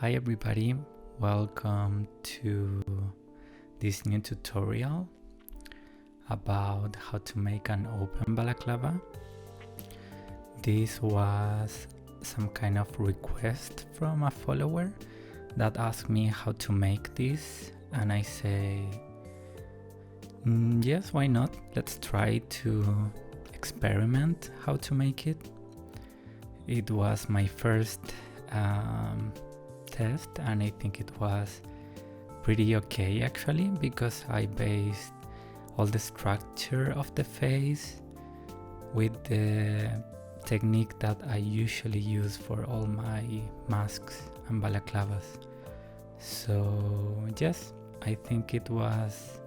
Hi everybody, welcome to this new tutorial about how to make an open balaclava. This was some kind of request from a follower that asked me how to make this, and I say yes, why not? Let's try to experiment how to make it. It was my first test, and I think it was pretty okay actually, because I based all the structure of the face with the technique that I usually use for all my masks and balaclavas. So yes, I think it was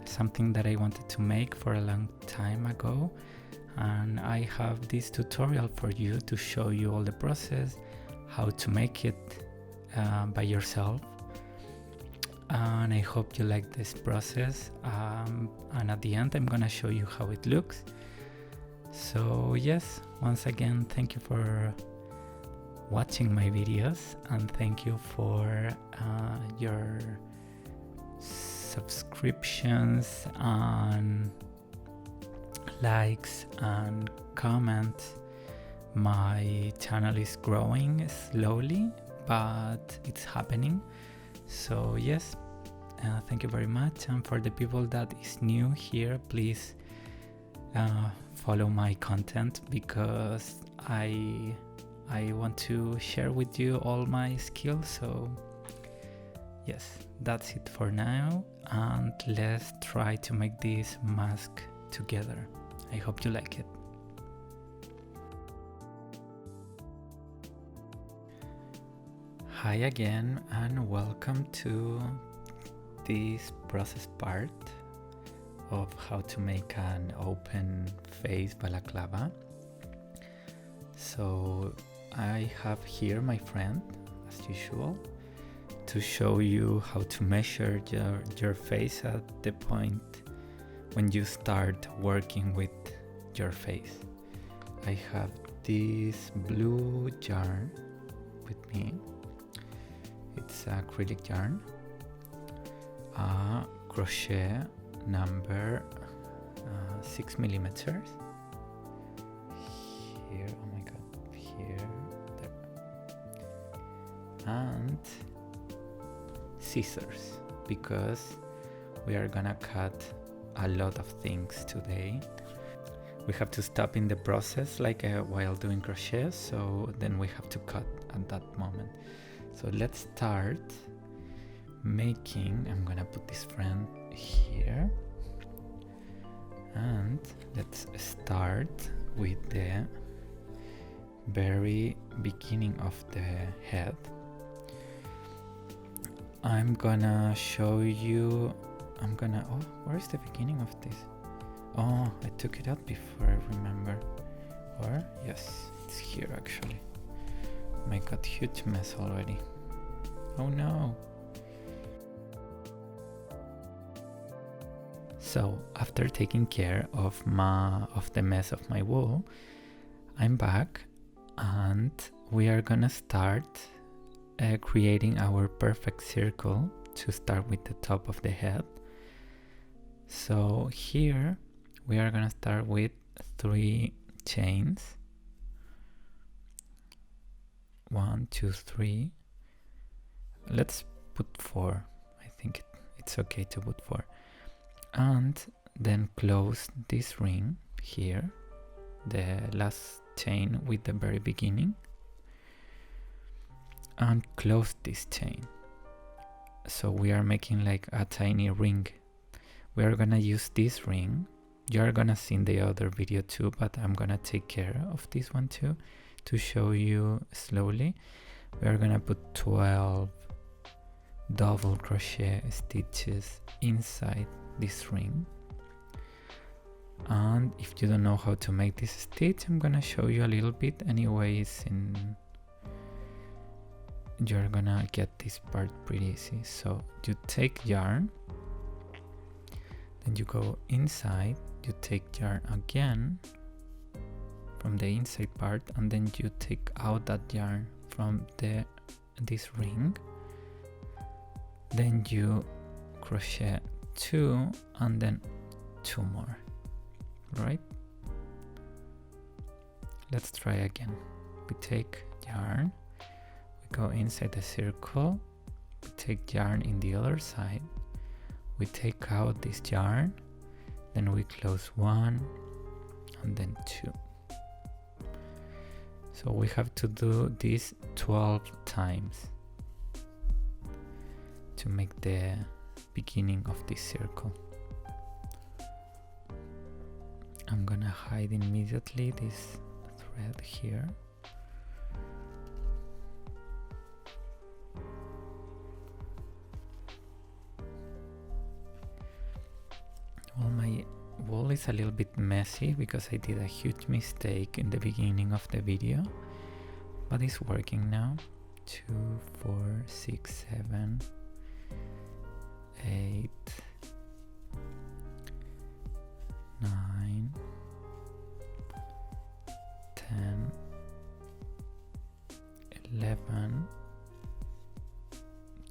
something that I wanted to make for a long time ago, and I have this tutorial for you to show you all the process, how to make it by yourself, and I hope you like this process, and at the end I'm gonna show you how it looks. So yes, once again, thank you for watching my videos, and thank you for your subscriptions and likes and comments. My channel is growing slowly, but it's happening. So yes, thank you very much. And for the people that is new here, please follow my content, because I want to share with you all my skills. So yes, that's it for now, and let's try to make this mask together. I hope you like it. Hi again, and welcome to this process part of how to make an open face balaclava. So I have here my friend, as usual, to show you how to measure your face at the point when you start working with your face. I have this blue yarn with me. It's acrylic yarn, crochet number 6 millimeters. Here, oh my god, here, there, and scissors, because we are gonna cut a lot of things today. We have to stop in the process like while doing crochet, so then we have to cut at that moment. So let's start making. I'm gonna put this friend here, and let's start with the very beginning of the head. I'm gonna show you. Oh, where is the beginning of this? Oh, I took it out before I remember. Or, yes, it's here actually. My god, huge mess already. Oh no. So, after taking care of the mess of my wool, I'm back, and we are gonna start creating our perfect circle to start with the top of the head. So here we are gonna start with 3 chains. 1, 2, 3. Let's put 4. I think it's okay to put 4. And then close this ring here, the last chain with the very beginning, and close this chain. So we are making like a tiny ring. We are gonna use this ring. You are gonna see in the other video too, but I'm gonna take care of this one too to show you slowly. We are gonna put 12 double crochet stitches inside this ring. And if you don't know how to make this stitch, I'm gonna show you a little bit anyways. You're gonna get this part pretty easy. So you take yarn, then you go inside, you take yarn again from the inside part, and then you take out that yarn from this ring, then you crochet 2 and then 2 more, right? Let's try again. We take yarn, we go inside the circle, we take yarn in the other side, we take out this yarn, then we close 1 and then 2. So we have to do this 12 times to make the beginning of this circle. I'm gonna hide immediately this thread here. Well, my wool is a little bit messy because I did a huge mistake in the beginning of the video, but it's working now. 2, 4, 6, 7, 8, 9, 10, 11,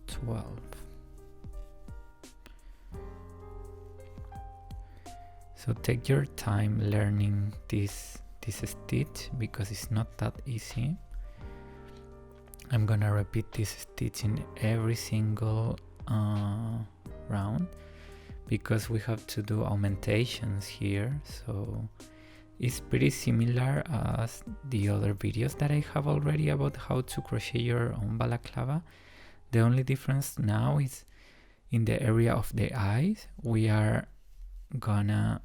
12. So take your time learning this stitch because it's not that easy. I'm gonna repeat this stitch in every single round because we have to do augmentations here, so it's pretty similar as the other videos that I have already about how to crochet your own balaclava. The only difference now is in the area of the eyes. We are gonna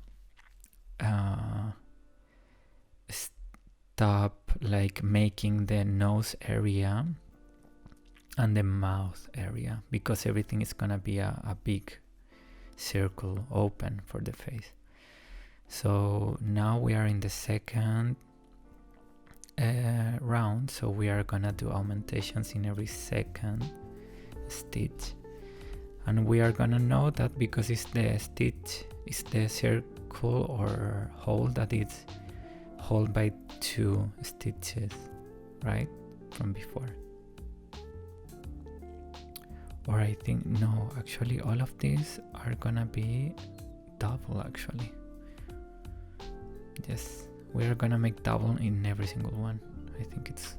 stop like making the nose area and the mouth area because everything is gonna be a big circle open for the face. So now we are in the second round, so we are gonna do augmentations in every second stitch, and we are gonna know that because it's the stitch, it's the circle or hole that is held by 2 stitches, right, from before. Or I think, no, actually all of these are gonna be double actually. Yes, we are gonna make double in every single one. I think it's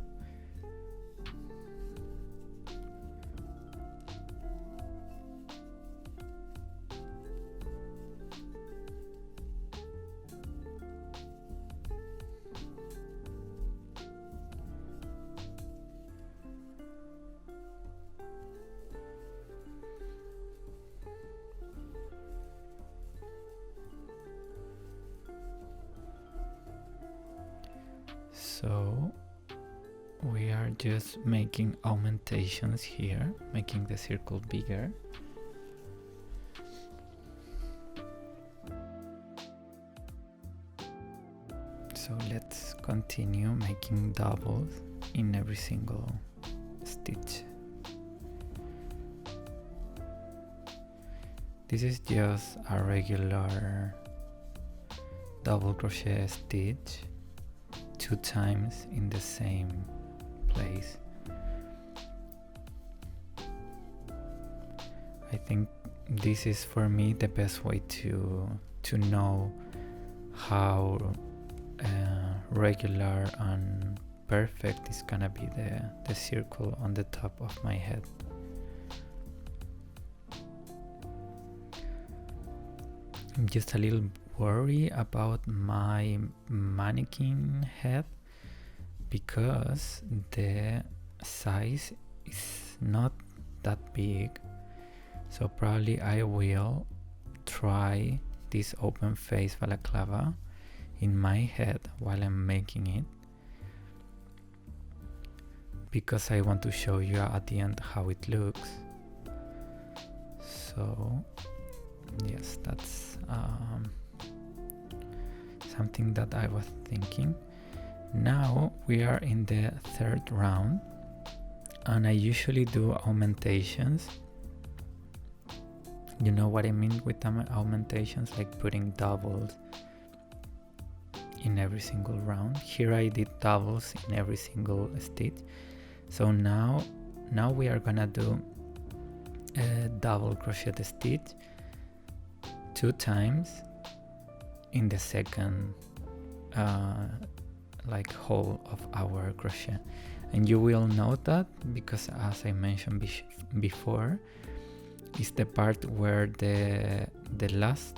so we are just making augmentations here, making the circle bigger. So let's continue making doubles in every single stitch. This is just a regular double crochet stitch 2 times in the same place. I think this is for me the best way to know how regular and perfect is gonna be the circle on the top of my head. I'm just a little worried about my mannequin head because the size is not that big, so probably I will try this open face balaclava in my head while I'm making it, because I want to show you at the end how it looks. So yes, that's something that I was thinking. Now we are in the 3rd round, and I usually do augmentations. You know what I mean with augmentations, like putting doubles in every single round. Here I did doubles in every single stitch, So now we are gonna do a double crochet stitch 2 times in the second like hole of our crochet, and you will note that because, as I mentioned before, is the part where the last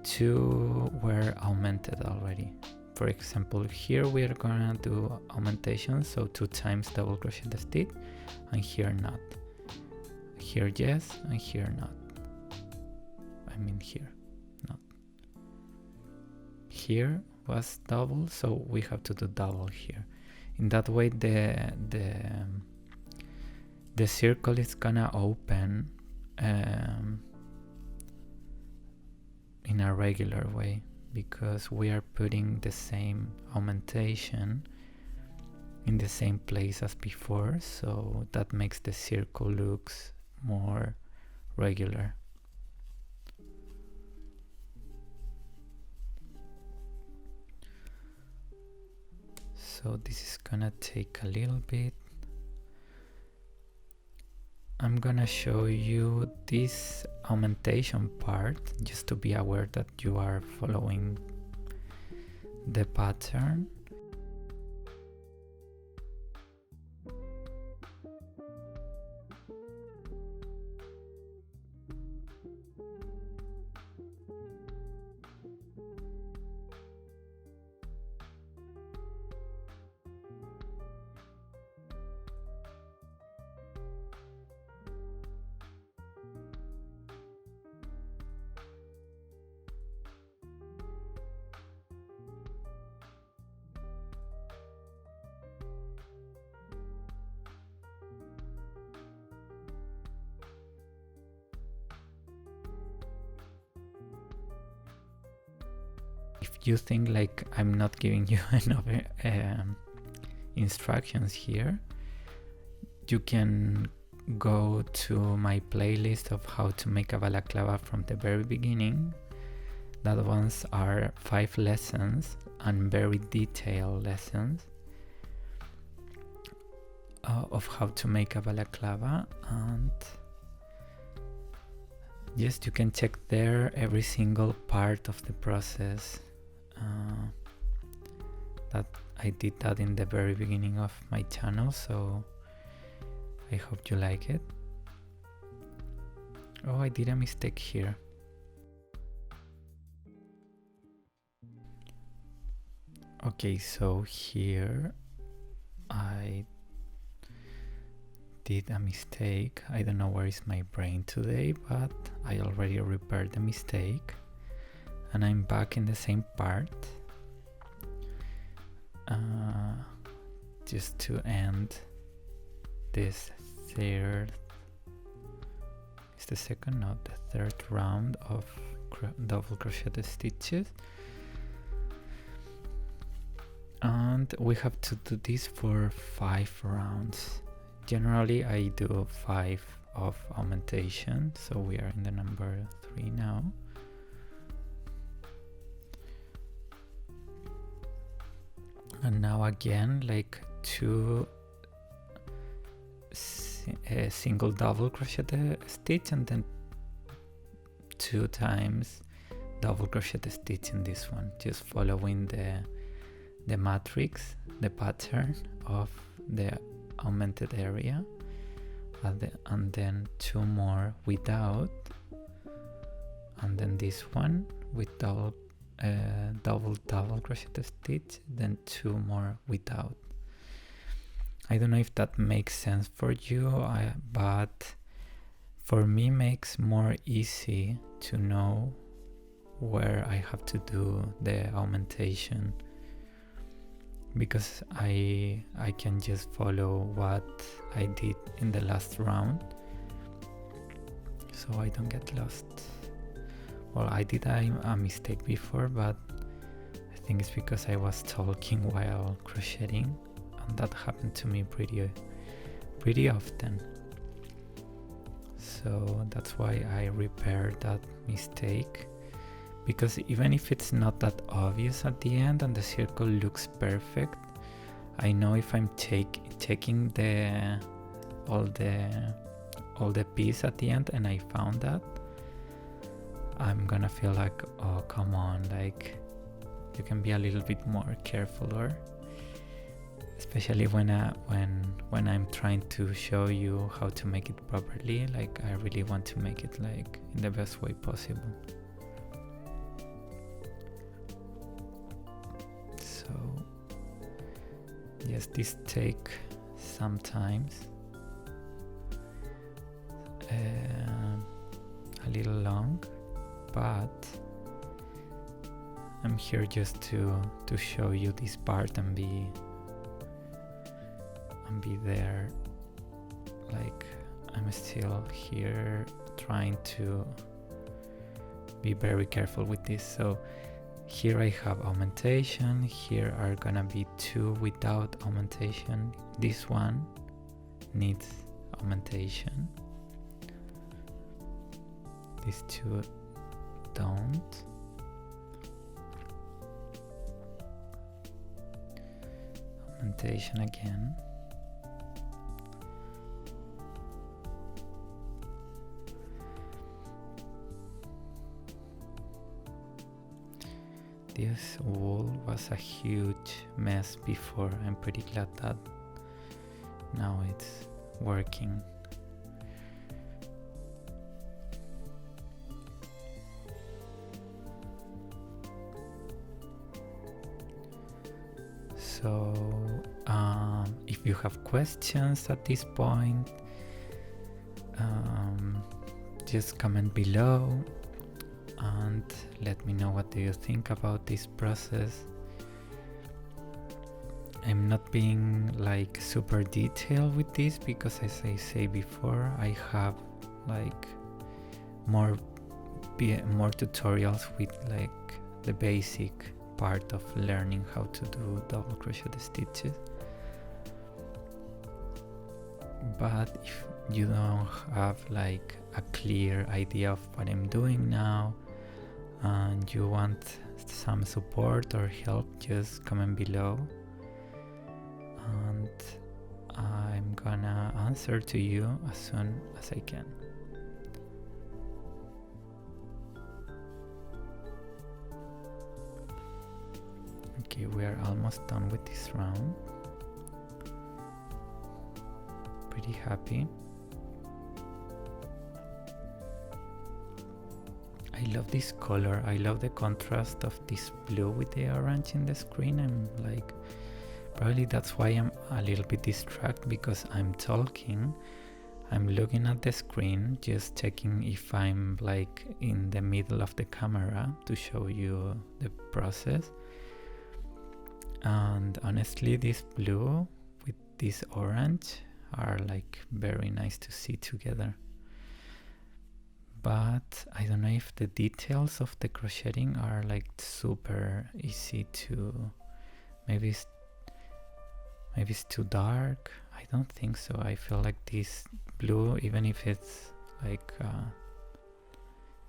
2 were augmented already. For example, here we are gonna do augmentation, so 2 times double crochet the stitch, and here not. Here yes, and here not. I mean here not. Here was double, so we have to do double here. In that way, the circle is gonna open in a regular way, because we are putting the same augmentation in the same place as before, so that makes the circle looks more regular. So this is gonna take a little bit. I'm gonna show you this augmentation part just to be aware that you are following the pattern. If you think like I'm not giving you enough instructions here, you can go to my playlist of how to make a balaclava from the very beginning. That ones are 5 lessons and very detailed lessons of how to make a balaclava, and yes, you can check there every single part of the process. That I did that in the very beginning of my channel, so I hope you like it. Oh, I did a mistake here. Okay, so here I did a mistake. I don't know where is my brain today, but I already repaired the mistake and I'm back in the same part. Just to end this third, it's the second, not the third round of double crochet stitches, and we have to do this for 5 rounds. Generally I do 5 of augmentation, so we are in the number 3 now. And now again, like 2 single double crochet stitch and then 2 times double crochet stitch in this one, just following the matrix, the pattern of the augmented area, and then 2 more without, and then this one with double crochet stitch, then 2 more without. I don't know if that makes sense for you, but for me makes more easy to know where I have to do the augmentation, because I can just follow what I did in the last round, so I don't get lost. Well, I did a mistake before, but I think it's because I was talking while crocheting, and that happened to me pretty often. So that's why I repaired that mistake, because even if it's not that obvious at the end and the circle looks perfect, I know if I'm checking all the piece at the end and I found that, I'm gonna feel like, oh come on, like you can be a little bit more careful, or especially when I'm trying to show you how to make it properly. Like I really want to make it like in the best way possible. So yes, this take sometimes a little long, but I'm here just to show you this part and be there. Like I'm still here trying to be very careful with this. So here I have augmentation, here are gonna be two without augmentation, this one needs augmentation, these two don't. Augmentation again. This wool was a huge mess before. I'm pretty glad that now it's working. So if you have questions at this point, just comment below and let me know what do you think about this process. I'm not being like super detailed with this because, as I say before, I have like more tutorials with like the basic part of learning how to do double crochet stitches. But if you don't have like a clear idea of what I'm doing now and you want some support or help, just comment below and I'm gonna answer to you as soon as I can. Okay, we are almost done with this round. Pretty happy. I love this color. I love the contrast of this blue with the orange in the screen. I'm like, probably that's why I'm a little bit distracted, because I'm talking, I'm looking at the screen, just checking if I'm like in the middle of the camera to show you the process. And honestly, this blue with this orange are like very nice to see together. But I don't know if the details of the crocheting are like super easy to, maybe it's too dark. I don't think so. I feel like this blue, even if it's like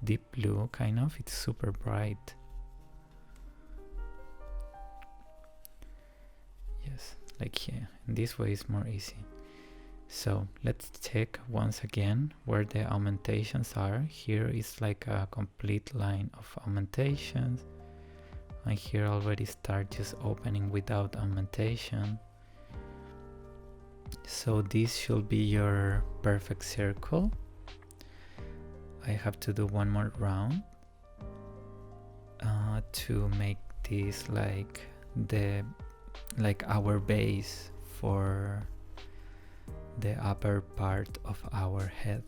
deep blue kind of, it's super bright. Yes, like here, in this way is more easy. So let's check once again where the augmentations are. Here is like a complete line of augmentations. I here already start just opening without augmentation. So this should be your perfect circle. I have to do one more round to make this like our base for the upper part of our head.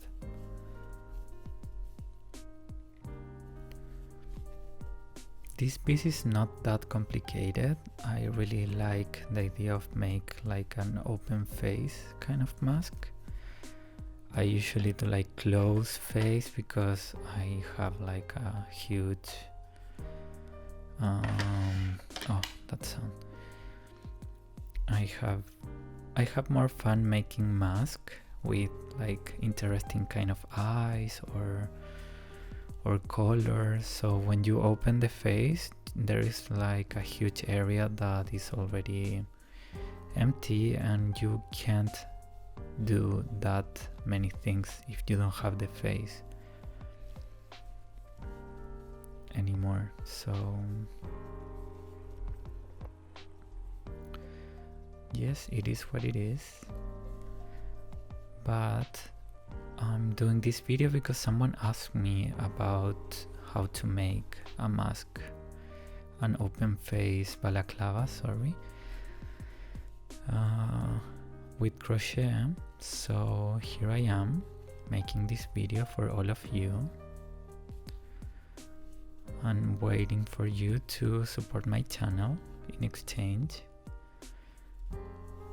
This piece is not that complicated. I really like the idea of make like an open face kind of mask. I usually do like closed face because I have like a huge oh, that sound. I have more fun making mask with like interesting kind of eyes or colors. So when you open the face, there is like a huge area that is already empty, and you can't do that many things if you don't have the face anymore. So yes, it is what it is, but I'm doing this video because someone asked me about how to make a mask, an open face balaclava, with crochet. So here I am making this video for all of you. I'm waiting for you to support my channel in exchange,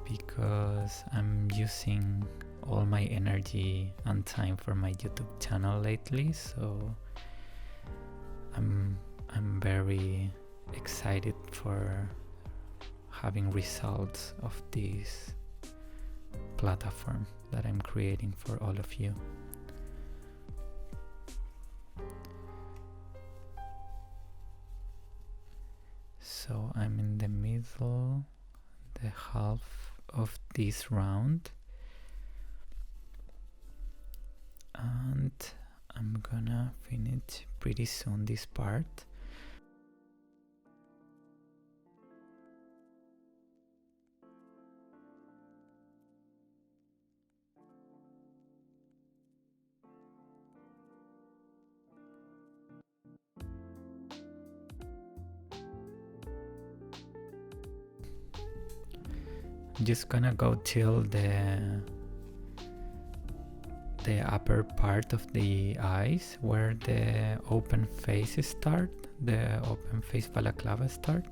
because I'm using all my energy and time for my YouTube channel lately, so I'm very excited for having results of this platform that I'm creating for all of you. So I'm in the middle, the half of this round, and I'm gonna finish pretty soon this part. I'm just gonna go till the upper part of the eyes, where the open faces start, the open face balaclava start,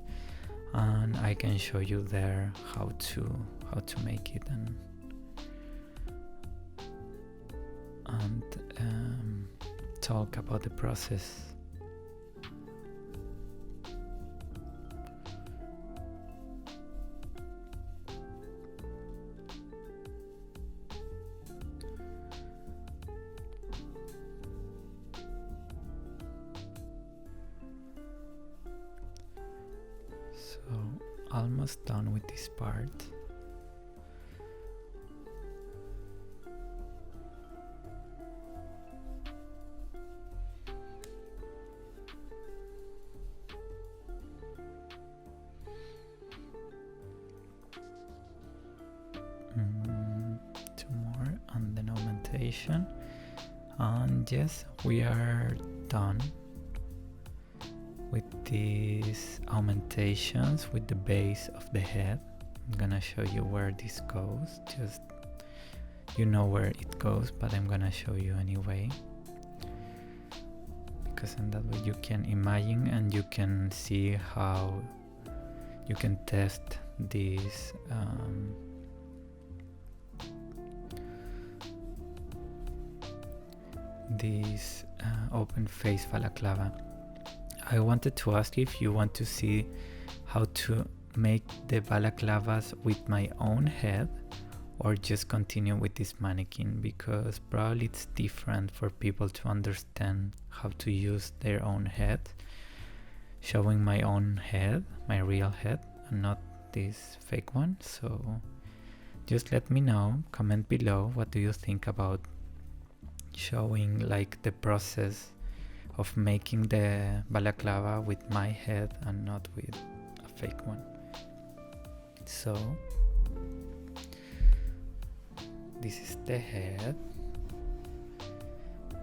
and I can show you there how to make it and talk about the process. Almost done with this part. Two more and then augmentation, and yes, we are done with these augmentations with the base of the head. I'm gonna show you where this goes, just you know where it goes, but I'm gonna show you anyway, because in that way you can imagine and you can see how you can test these open face balaclava. I wanted to ask if you want to see how to make the balaclavas with my own head, or just continue with this mannequin, because probably it's different for people to understand how to use their own head. Showing my own head, my real head, and not this fake one. So just let me know, comment below, what do you think about showing like the process of making the balaclava with my head and not with a fake one. So this is the head,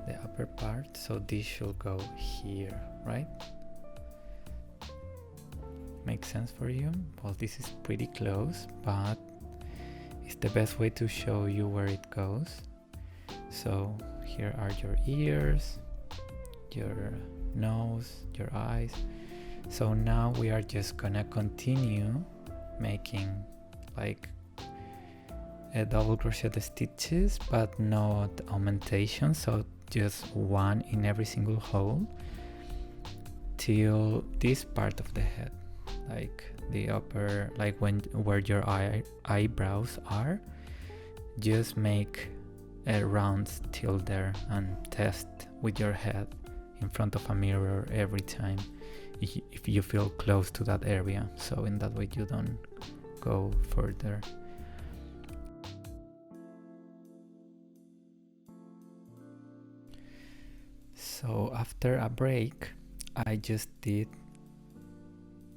the upper part, so this should go here, right? Makes sense for you? Well, this is pretty close, but it's the best way to show you where it goes. So here are your ears, your nose, your eyes. So now we are just gonna continue making like a double crochet stitches, but not augmentation, so just one in every single hole till this part of the head, like the upper, like where your eyebrows are. Just make a round till there and test with your head in front of a mirror every time if you feel close to that area, so in that way you don't go further. So after a break, I just did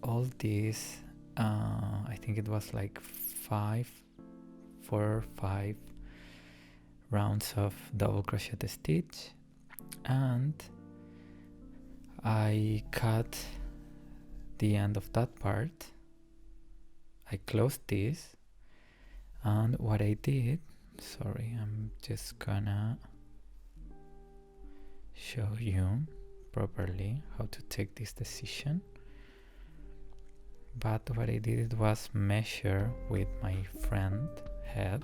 all these, I think it was like 4 or 5 rounds of double crochet stitch, and I cut the end of that part. I closed this, and what I did, sorry, I'm just gonna show you properly how to take this decision. But what I did was measure with my friend head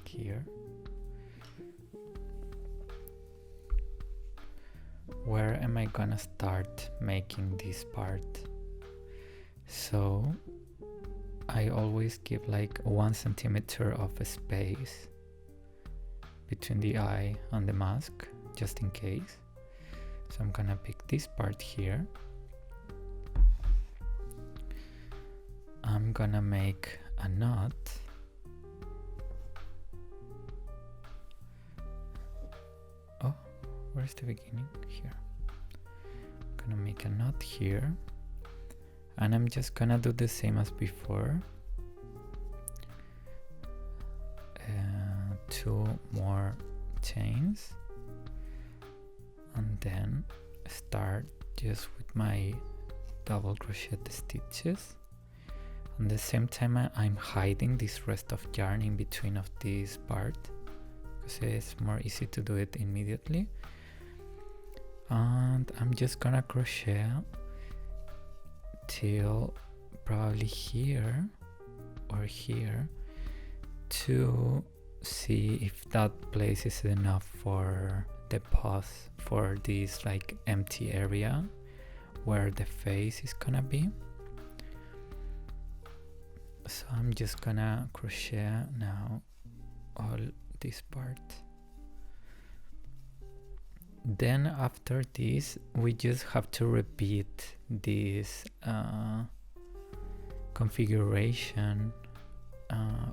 here where am I gonna start making this part. So I always give like 1 centimeter of a space between the eye and the mask, just in case. So I'm gonna pick this part here. I'm gonna make a knot. Oh, where's the beginning? Here. I'm gonna make a knot here, and I'm just gonna do the same as before. 2 more chains, and then start just with my double crochet stitches. At the same time, I'm hiding this rest of yarn in between of this part because it's more easy to do it immediately. And I'm just gonna crochet till probably here or here to see if that place is enough for the pause, for this like empty area where the face is gonna be. So I'm just gonna crochet now all this part. Then after this we just have to repeat this configuration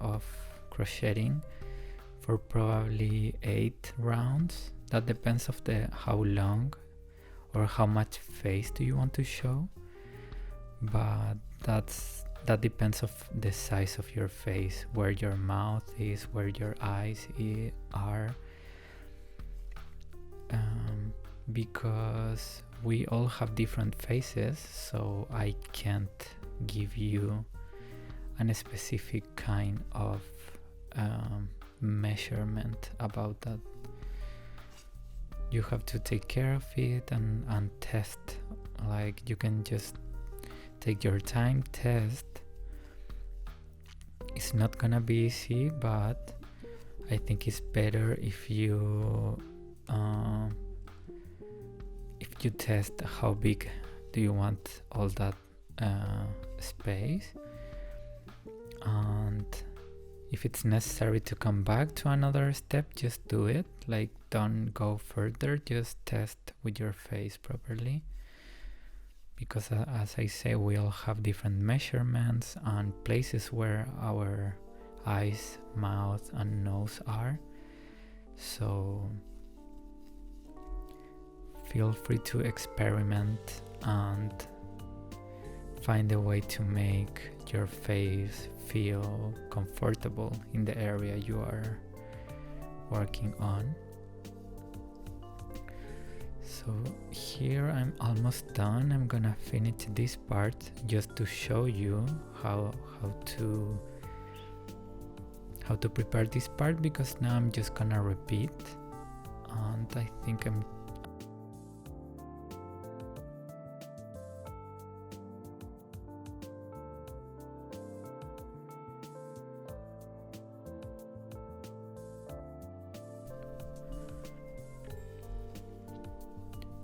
of crocheting for probably 8 rounds. That depends of how long or how much face do you want to show, but that depends of the size of your face, where your mouth is, where your eyes are, because we all have different faces, so I can't give you a specific kind of measurement about that. You have to take care of it and test. Like, you can just take your time, test. It's not gonna be easy, but I think it's better if you test how big do you want all that space, and if it's necessary to come back to another step, just do it. Like, don't go further, just test with your face properly, because as I say, we all have different measurements and places where our eyes, mouth and nose are. So feel free to experiment and find a way to make your face feel comfortable in the area you are working on. So here I'm almost done. I'm gonna finish this part just to show you how to prepare this part, because now I'm just gonna repeat, and I think I'm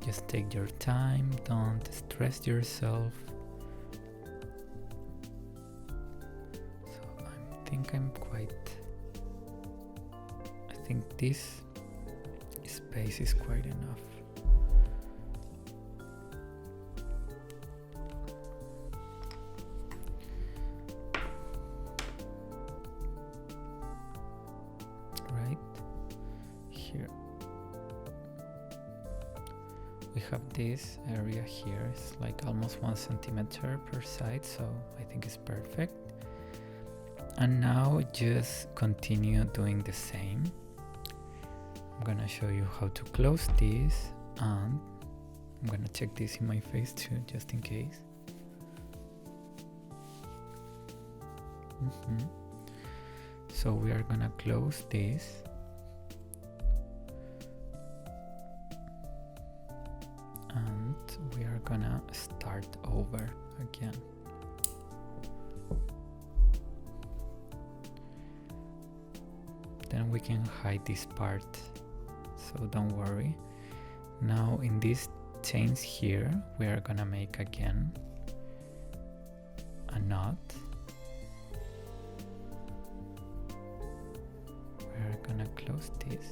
just take your time, don't stress yourself. So I think this space is quite enough. we have this area here. It's like almost 1 centimeter per side, so I think it's perfect. And now just continue doing the same. I'm gonna show you how to close this, and I'm gonna check this in my face too, just in case. So we are gonna close this. And we are gonna start over again. Then we can hide this part, so don't worry. Now in these chains here, we are gonna make again a knot. We are gonna close this.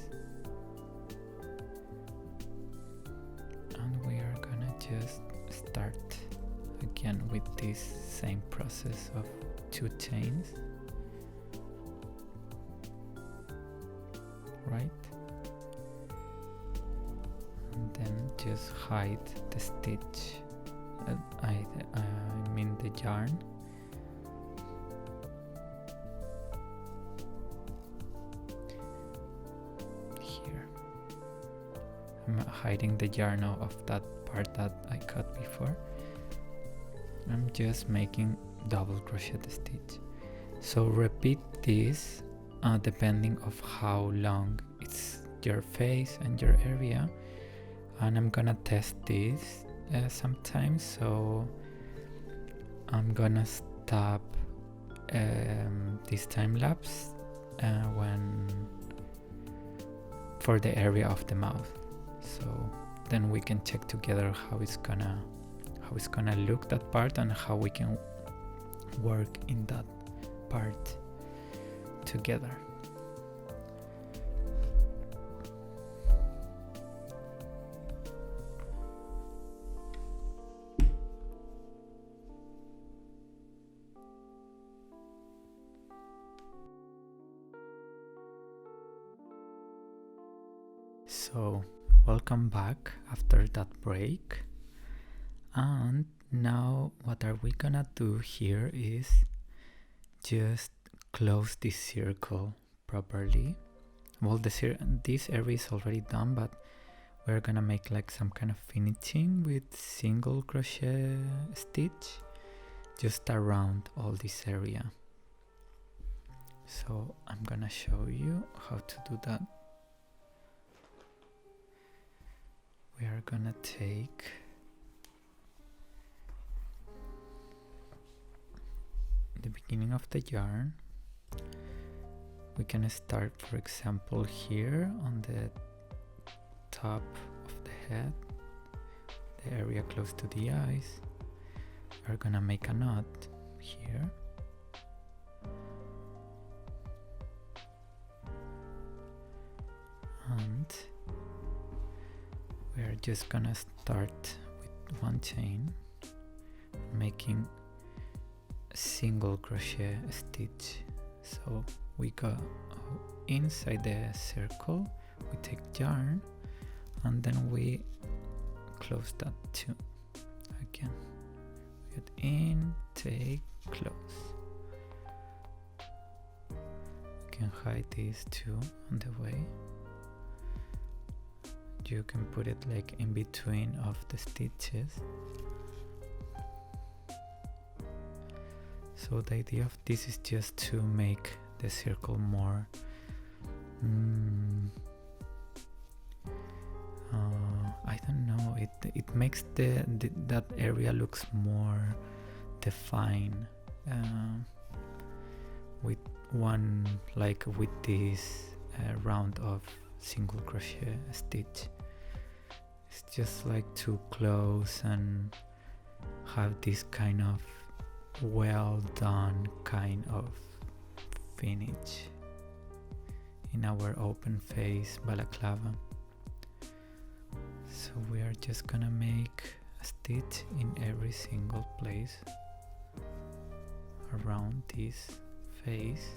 And we are gonna just start again with this same process of 2 chains. Right? And then just hide the stitch, I mean the yarn. Here. I'm hiding the yarn of that part that I cut before. I'm just making double crochet stitch. So repeat this depending of how long it's your face and your area, and I'm gonna test this sometimes, so I'm gonna stop this time lapse when for the area of the mouth, so then we can check together how it's gonna look, that part, and how we can work in that part together. So welcome back after that break, and now what are we gonna do here is just close this circle properly. Well, this area is already done, but we're gonna make like some kind of finishing with single crochet stitch just around all this area. So I'm gonna show you how to do that. We are gonna take the beginning of the yarn. We can start, for example, here on the top of the head, the area close to the eyes. We're gonna make a knot here. And we're just gonna start with 1 chain, making a single crochet stitch. So we go inside the circle, we take yarn, and then we close that too. Again, get in, take, close. You can hide these two on the way. You can put it like in between of the stitches. So the idea of this is just to make the circle more I don't know, it makes that area looks more defined with one, like with this round of single crochet stitch. It's just like to close and have this kind of well done kind of finish in our open face balaclava. So we are just gonna make a stitch in every single place around this face.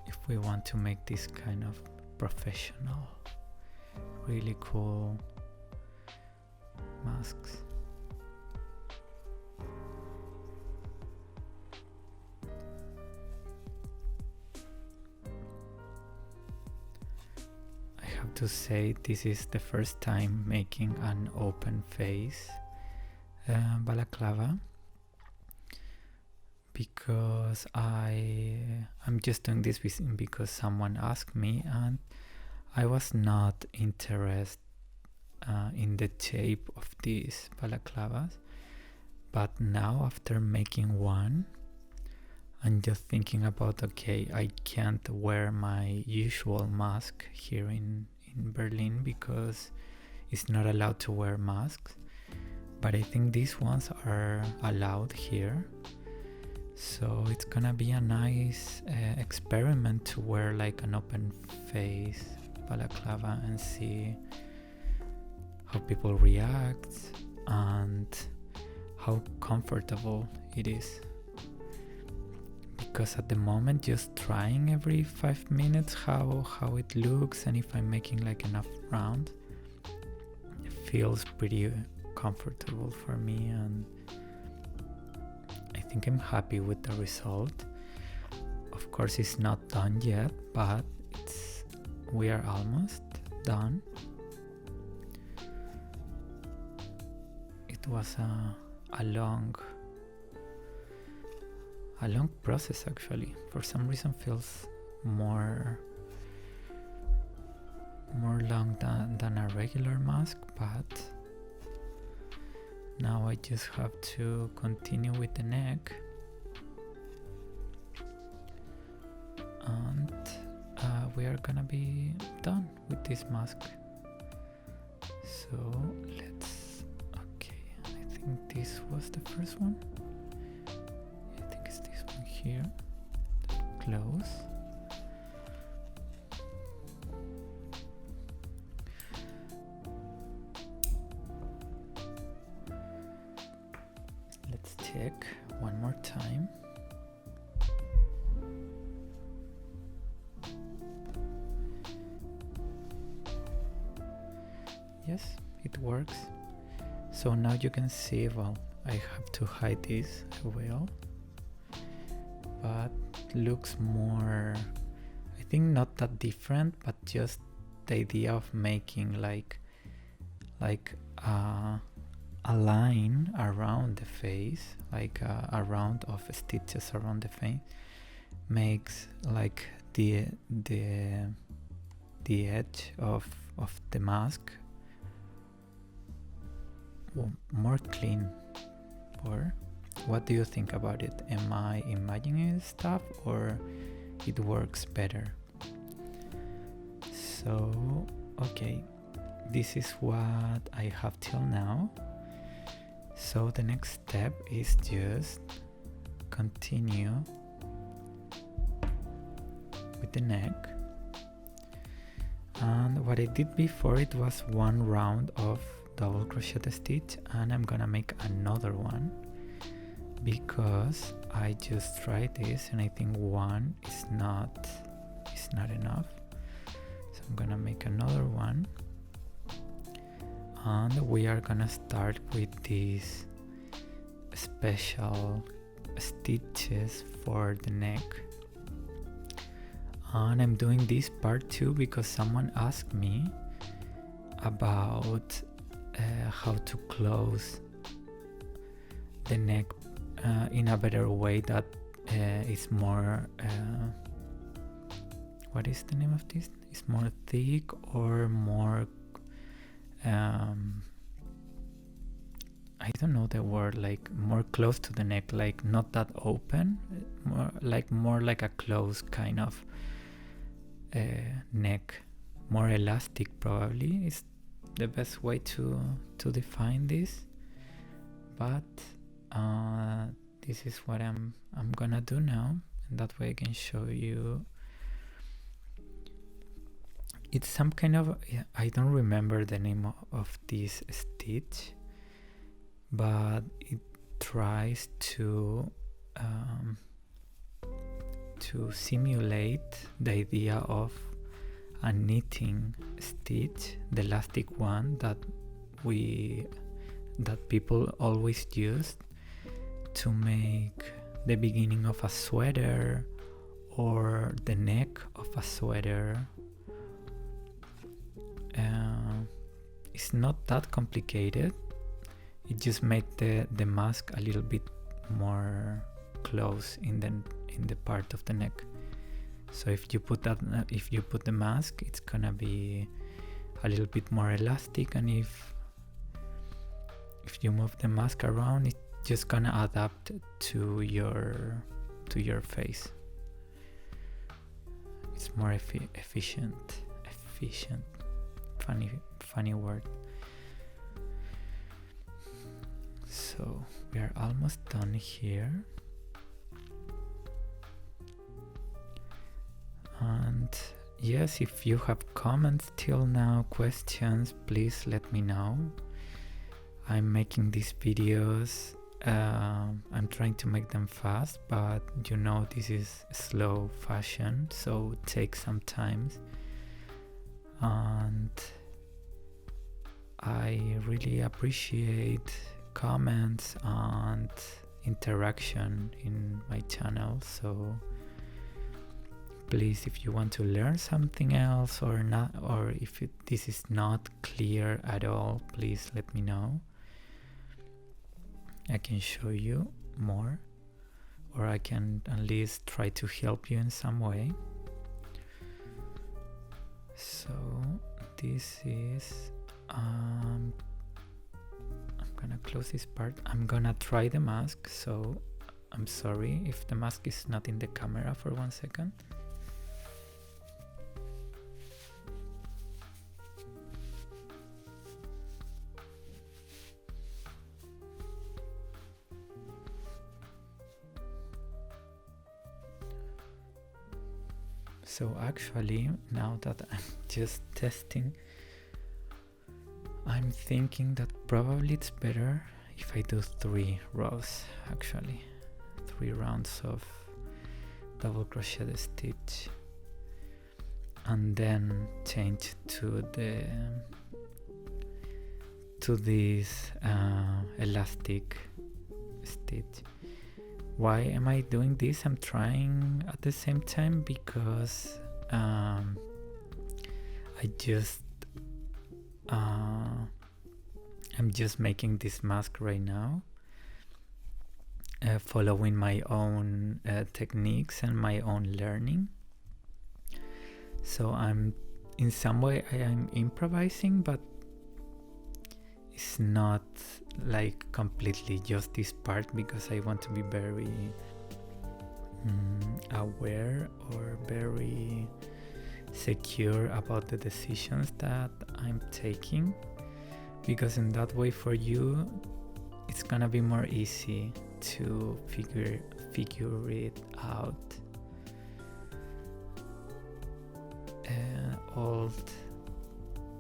If we want to make this kind of professional, really cool masks. I have to say this is the first time making an open face balaclava, because I'm just doing this because someone asked me, and I was not interested in the shape of these balaclavas. But now, after making one, I'm just thinking about, okay, I can't wear my usual mask here in Berlin because it's not allowed to wear masks. But I think these ones are allowed here. So it's gonna be a nice experiment to wear like an open face balaclava and see how people react and how comfortable it is. Because at the moment, just trying every 5 minutes how it looks and if I'm making like enough round, it feels pretty comfortable for me, and I think I'm happy with the result. Of course, it's not done yet, but we are almost done. It was a long process actually. For some reason feels more long than a regular mask, but now I just have to continue with the neck, and we are gonna be done with this mask. So okay, I think this was the first one. I think it's this one here. Close. Let's check one more time. Yes, it works. So now you can see, well, I have to hide this, I will, but looks more, I think not that different, but just the idea of making like a line around the face, like a round of stitches around the face, makes like the edge of the mask more clean. Or what do you think about it? Am I imagining stuff, or it works better? So okay, this is what I have till now. So the next step is just continue with the neck. And what I did before, it was one round of double crochet stitch, and I'm gonna make another one because I just tried this and I think one is not enough. So I'm gonna make another one, and we are gonna start with these special stitches for the neck. And I'm doing this part too because someone asked me about how to close the neck in a better way that is more what is the name of this? It's more thick or more I don't know the word, like more close to the neck, like not that open, more like a close kind of neck, more elastic probably is the best way to define this. But this is what I'm gonna do now, and that way I can show you. It's some kind of, I don't remember the name of this stitch, but it tries to to simulate the idea of a knitting stitch, the elastic one that people always use to make the beginning of a sweater or the neck of a sweater. It's not that complicated. It just makes the mask a little bit more close in the part of the neck. So if you put the mask, it's gonna be a little bit more elastic, and if you move the mask around, it's just gonna adapt to your face. It's more efficient. Funny word. So we are almost done here. And yes, if you have comments till now, questions, please let me know. I'm making these videos. I'm trying to make them fast, but you know this is slow fashion, so it takes some time. And I really appreciate comments and interaction in my channel. So please, if you want to learn something else or not, or if this is not clear at all, please let me know. I can show you more, or I can at least try to help you in some way. So this is I'm gonna close this part. I'm gonna try the mask, so I'm sorry if the mask is not in the camera for 1 second. So actually, now that I'm just testing, I'm thinking that probably it's better if I do 3 rows, actually 3 rounds of double crochet stitch, and then change to this elastic stitch. Why am I doing this? I'm trying at the same time because I'm just making this mask right now, following my own techniques and my own learning. So I'm in some way I'm improvising, but it's not like completely just this part, because I want to be very aware or very secure about the decisions that I'm taking, because in that way for you it's gonna be more easy to figure it out.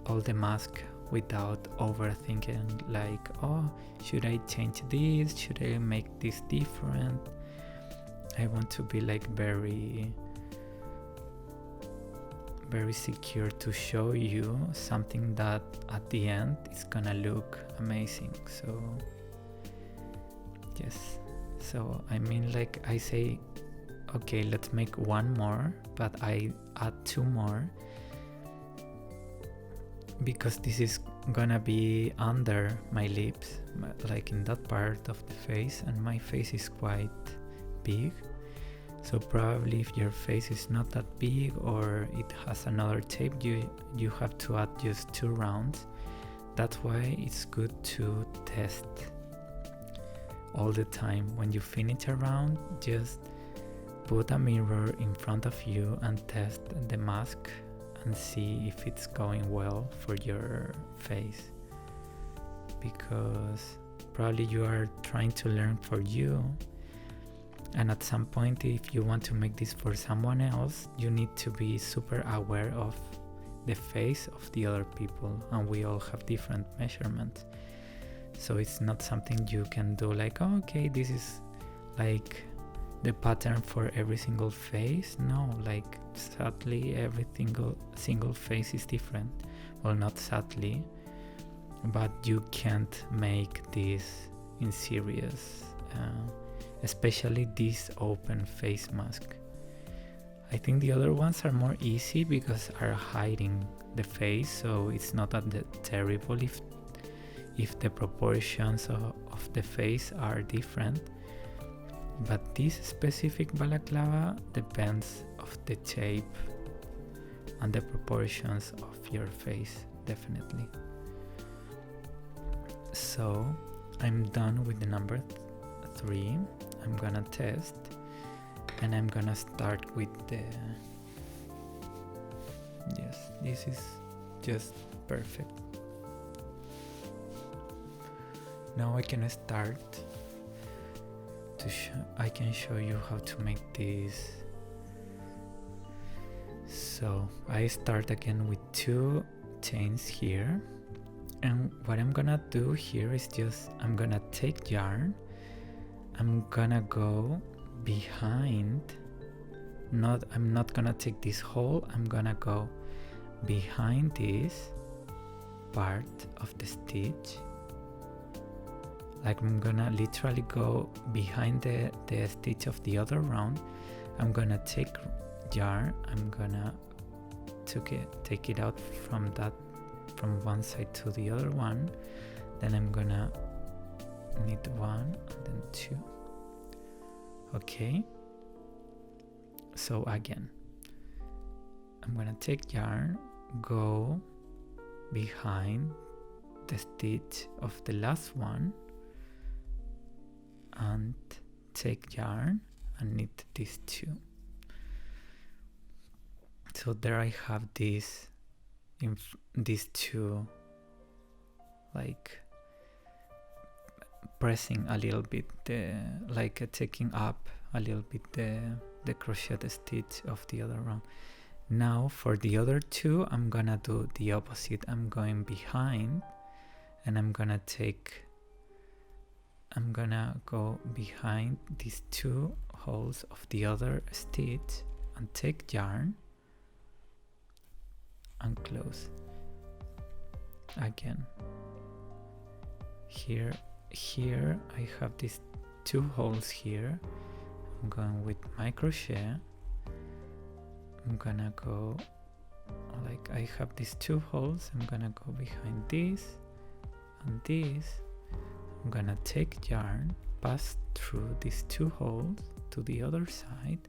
All the mask without overthinking, like, oh, should I change this? Should I make this different? I want to be like very secure to show you something that at the end is gonna look amazing. So yes, so I mean, like I say, okay, let's make 1 more, but I add 2 more, because this is gonna be under my lips, like in that part of the face, and my face is quite big. So probably if your face is not that big or it has another shape, you have to add just 2 rounds. That's why it's good to test all the time. When you finish a round, just put a mirror in front of you and test the mask and see if it's going well for your face, because probably you are trying to learn for you, and at some point, if you want to make this for someone else, you need to be super aware of the face of the other people, and we all have different measurements. So it's not something you can do like, oh, okay, this is like the pattern for every single face. No, like sadly every single face is different. Well, not sadly, but you can't make this in series, especially this open face mask. I think the other ones are more easy because are hiding the face, so it's not that terrible if the proportions of the face are different. But this specific balaclava depends of the shape and the proportions of your face, definitely. So I'm done with the number 3. I'm gonna test, and I'm gonna start with the, yes, this is just perfect. Now I can start to I can show you how to make this. So I start again with 2 chains here, and what I'm gonna do here is just I'm gonna take yarn, I'm gonna go behind, I'm not gonna take this hole, I'm gonna go behind this part of the stitch. Like I'm gonna literally go behind the stitch of the other round. I'm gonna take yarn, I'm gonna take it out from one side to the other one, then I'm gonna knit 1 and then 2. Okay, so again I'm gonna take yarn, go behind the stitch of the last one, and take yarn and knit these 2. So there I have these 2, like pressing a little bit, taking up a little bit the crochet stitch of the other round. Now for the other 2 I'm gonna do the opposite. I'm going behind, and I'm gonna go behind these 2 holes of the other stitch and take yarn and close. Again, here I have these 2 holes here. I'm going with my crochet. I'm gonna go, like I have these 2 holes, I'm gonna go behind this and this. I'm gonna take yarn, pass through these 2 holes to the other side,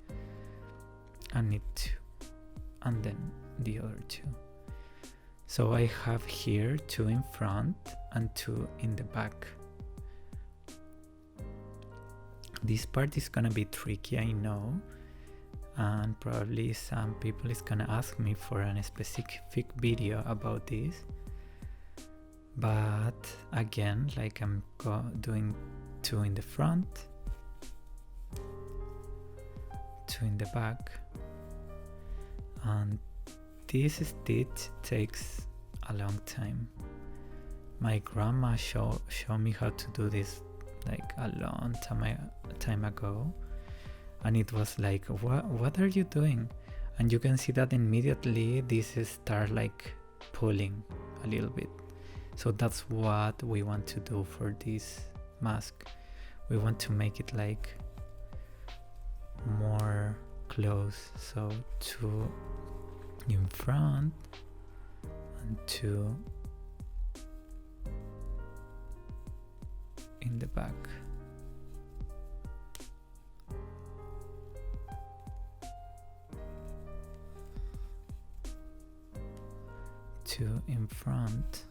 and knit 2, and then the other 2. So I have here 2 in front and 2 in the back. This part is gonna be tricky, I know, and probably some people is gonna ask me for a specific video about this. But again, like I'm doing 2 in the front, 2 in the back, and this stitch takes a long time. My grandma showed me how to do this like a long time ago, and it was like, what are you doing? And you can see that immediately this start like pulling a little bit. So that's what we want to do for this mask. We want to make it like more close. So 2 in front and 2 in the back. Two in front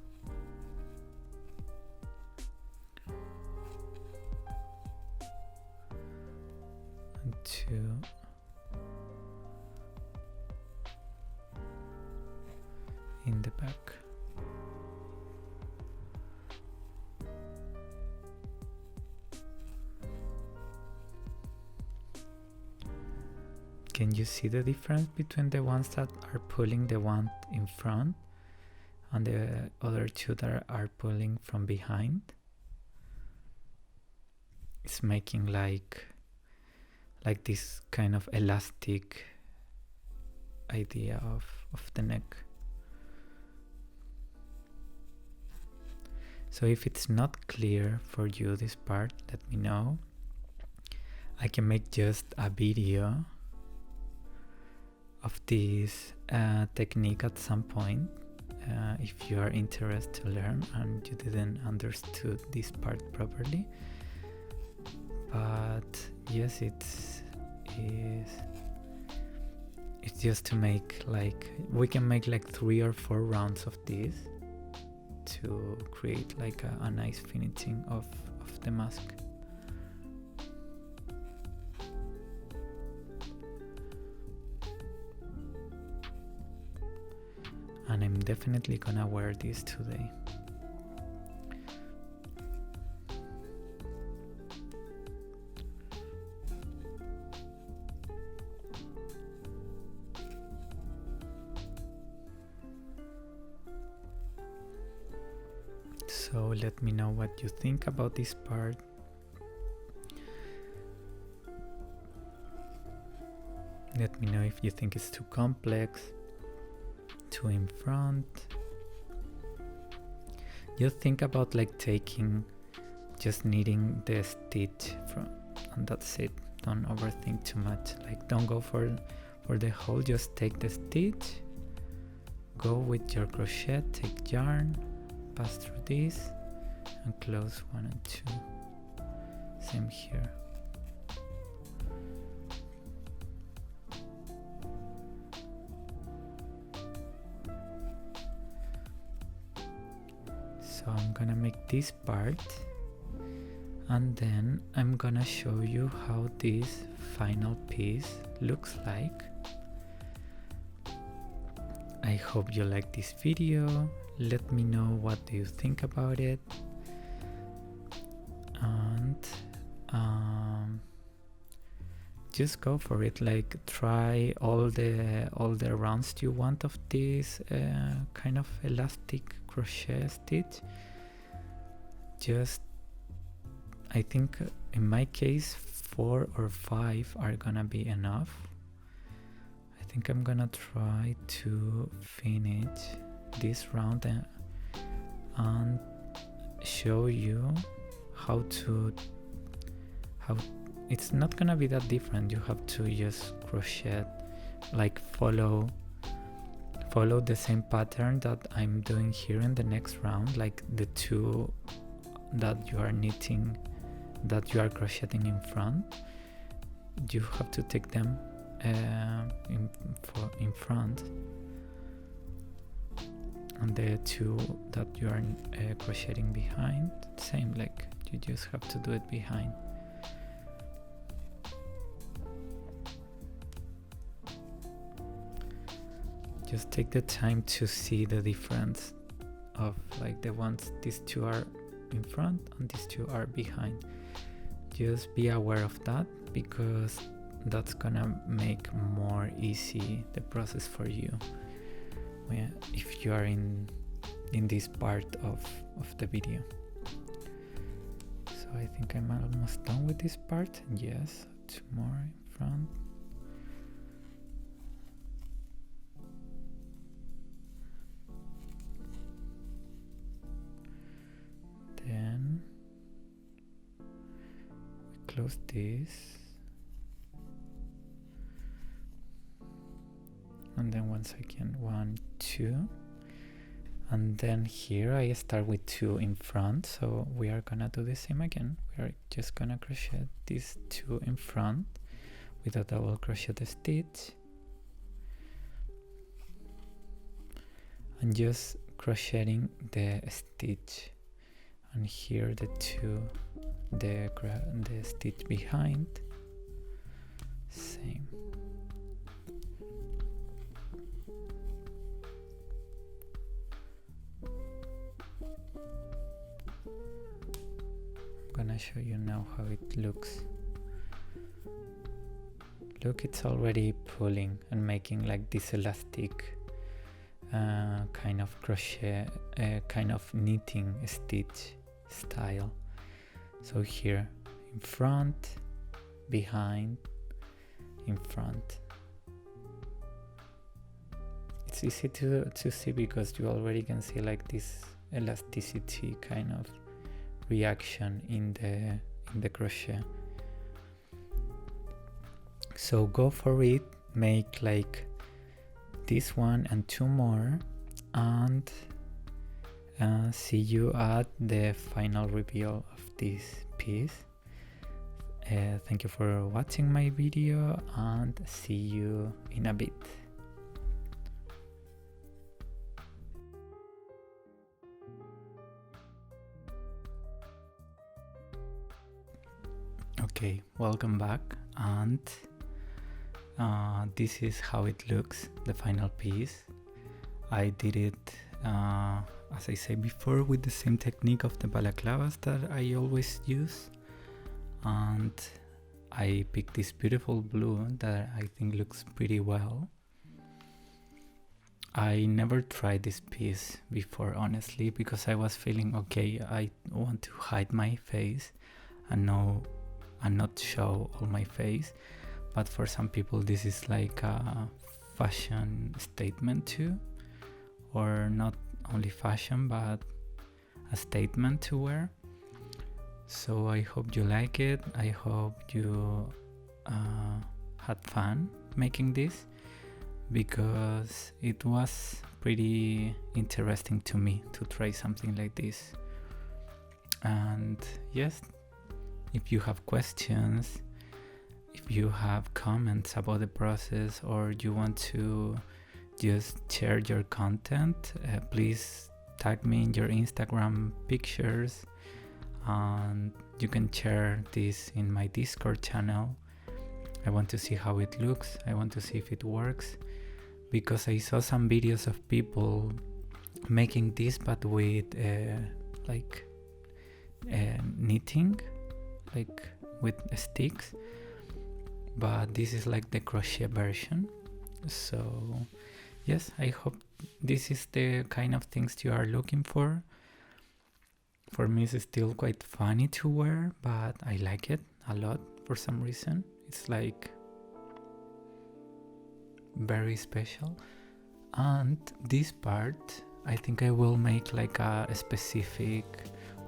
and 2 in the back. Can you see the difference between the ones that are pulling the one in front and the other 2 that are pulling from behind? It's making like like this kind of elastic idea of the neck. So if it's not clear for you this part, let me know. I can make just a video of this technique at some point if you are interested to learn and you didn't understood this part properly. But yes, it's just to make like, we can make like 3 or 4 rounds of this to create like a nice finishing of the mask. And I'm definitely gonna wear this today. So let me know what you think about this part. Let me know if you think it's too complex, too in front. Just think about like taking, just knitting the stitch from, and that's it. Don't overthink too much. Like don't go for the hole, just take the stitch, go with your crochet, take yarn, pass through this and close 1 and 2. Same here. So I'm gonna make this part and then I'm gonna show you how this final piece looks like. I hope you like this video. Let me know what do you think about it, and just go for it. Like try all the rounds you want of this kind of elastic crochet stitch. Just, I think in my case 4 or 5 are gonna be enough. I think I'm gonna try to finish this round and show you how it's not gonna be that different. You have to just crochet, like follow the same pattern that I'm doing here in the next round, like the 2 that you are knitting, that you are crocheting in front. You have to take them in front, and the 2 that you are crocheting behind, same, like you just have to do it behind. Just take the time to see the difference of like the ones, these 2 are in front and these 2 are behind. Just be aware of that, because that's gonna make more easy the process for you if you are in this part of the video. So I think I'm almost done with this part. Yes, 2 more in front. Then we close this, and then once again 1, 2, and then here I start with 2 in front, so we are gonna do the same again. We are just gonna crochet these 2 in front with a double crochet stitch, and just crocheting the stitch, and here the 2, the stitch behind, same. I'm gonna show you now how it looks. Look, it's already pulling and making like this elastic kind of crochet, kind of knitting stitch style. So here in front, behind, in front. It's easy to see because you already can see like this elasticity kind of reaction in the crochet. So go for it, make like this one and 2 more, and see you at the final reveal of this piece. Thank you for watching my video, and see you in a bit. Okay, welcome back, and this is how it looks, the final piece. I did it, as I said before, with the same technique of the balaclavas that I always use, and I picked this beautiful blue that I think looks pretty well. I never tried this piece before, honestly, because I was feeling okay, I want to hide my face and not show all my face. But for some people this is like a fashion statement too, or not only fashion but a statement to wear. So I hope you like it. I hope you had fun making this, because it was pretty interesting to me to try something like this. And yes, if you have questions, if you have comments about the process, or you want to just share your content, please tag me in your Instagram pictures, and you can share this in my Discord channel. I want to see how it looks. I want to see if it works, because I saw some videos of people making this but with knitting, like with sticks, but this is like the crochet version. So yes, I hope this is the kind of things you are looking for. For me it's still quite funny to wear, but I like it a lot for some reason. It's like very special. And this part I think I will make like a specific,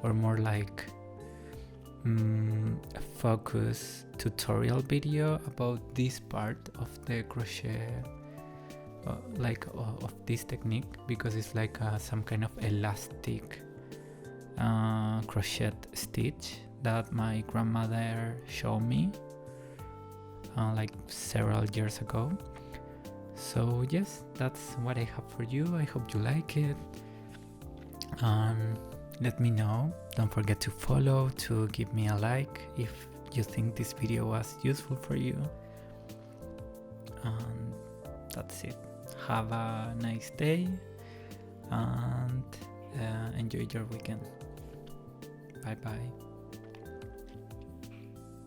or more like a focus tutorial video about this part of the crochet, of this technique, because it's like some kind of elastic crochet stitch that my grandmother showed me like several years ago. So yes, that's what I have for you. I hope you like it, and let me know. Don't forget to follow, to give me a like if you think this video was useful for you. And that's it. Have a nice day, and enjoy your weekend. Bye bye.